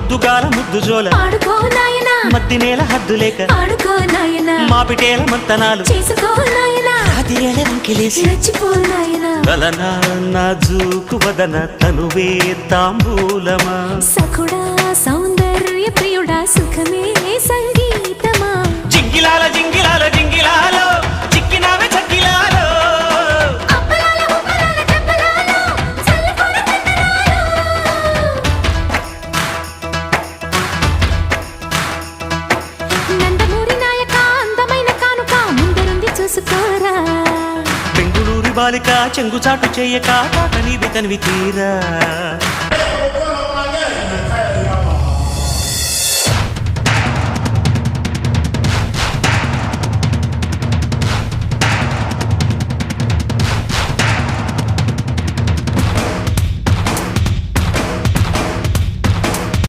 పొద్దుగాల ముద్దు జోల ఆడుకో నాయనా మద్ది నేల హద్దు లేక ఆడుకో నాయనా మా పిటేల మంతనాలు చేసుకో నాయనా అదిరేల రంకిలేసి రెచ్చిపో నాయనా కలనా నాజూకు వదన తనువే తాంబూలమా సఖుడా సౌందర్య ప్రియుడా సుఖమే సంగీతమా జింగిలాల జింగిలాల జింగిలాలో చిక్కినావే చక్కిలాలో అప్పలాల ఉప్పలాల చెప్పలాలో చల్లకొన చందనాలో నందమూరి నాయక అందమైన కానుక ముందరుంది చూసుకోరా బెంగుళూరు బాలిక చెంగుచాటు చేయక తాకనివి తనివి తీరా